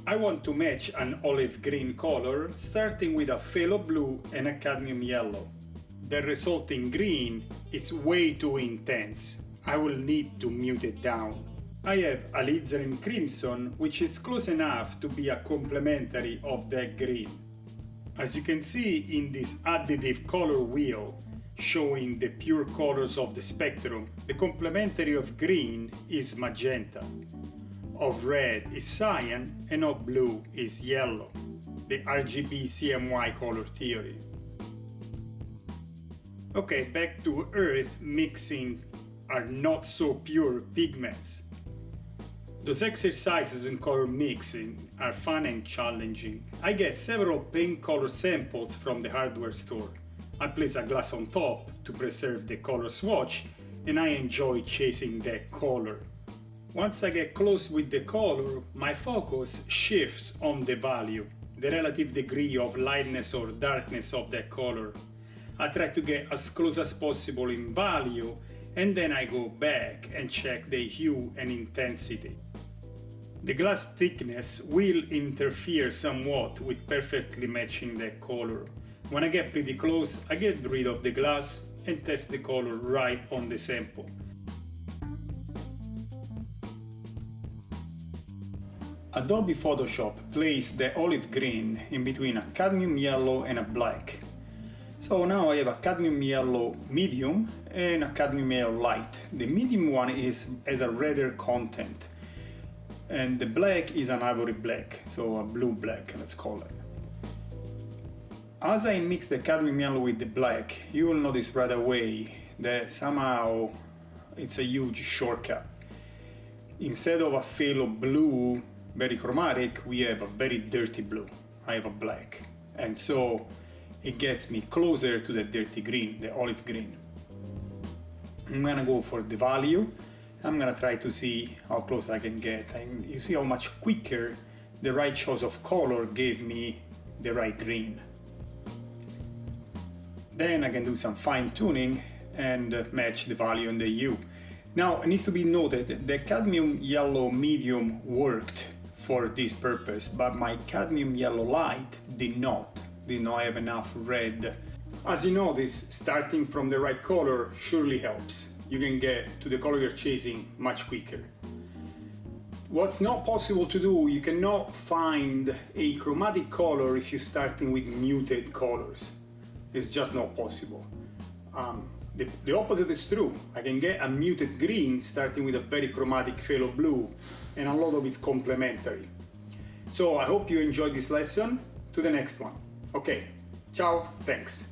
I want to match an olive green color starting with a phthalo blue and a cadmium yellow. The resulting green is way too intense. I will need to mute it down. I have alizarin crimson, which is close enough to be a complementary of that green. As you can see in this additive color wheel showing the pure colors of the spectrum, the complementary of green is magenta, of red is cyan, and of blue is yellow, the RGB CMY color theory. Okay, back to earth mixing are not so pure pigments. Those exercises in color mixing are fun and challenging. I get several paint color samples from the hardware store. I place a glass on top to preserve the color swatch, and I enjoy chasing that color. Once I get close with the color, my focus shifts on the value, the relative degree of lightness or darkness of that color. I try to get as close as possible in value, and then I go back and check the hue and intensity. The glass thickness will interfere somewhat with perfectly matching that color. When I get pretty close, I get rid of the glass and test the color right on the sample. Adobe Photoshop placed the olive green in between a cadmium yellow and a black. So now I have a cadmium yellow medium and a cadmium yellow light. The medium one has a redder content, and the black is an ivory black, so a blue black, let's call it. As I mix the cadmium yellow with the black, you will notice right away that somehow it's a huge shortcut. Instead of a phthalo blue, very chromatic, we have a very dirty blue. I have a black. And so it gets me closer to the dirty green, the olive green. I'm gonna go for the value. I'm gonna try to see how close I can get. And you see how much quicker the right choice of color gave me the right green. Then I can do some fine tuning and match the value and the hue. Now it needs to be noted that the cadmium yellow medium worked for this purpose, but my cadmium yellow light did not have enough red. As you notice, starting from the right color surely helps. You can get to the color you're chasing much quicker. What's not possible to do, you cannot find a chromatic color if you're starting with muted colors. It's just not possible. The opposite is true. I can get a muted green starting with a very chromatic phthalo blue, and a lot of it's complementary. So I hope you enjoyed this lesson. To the next one. Okay, ciao, thanks.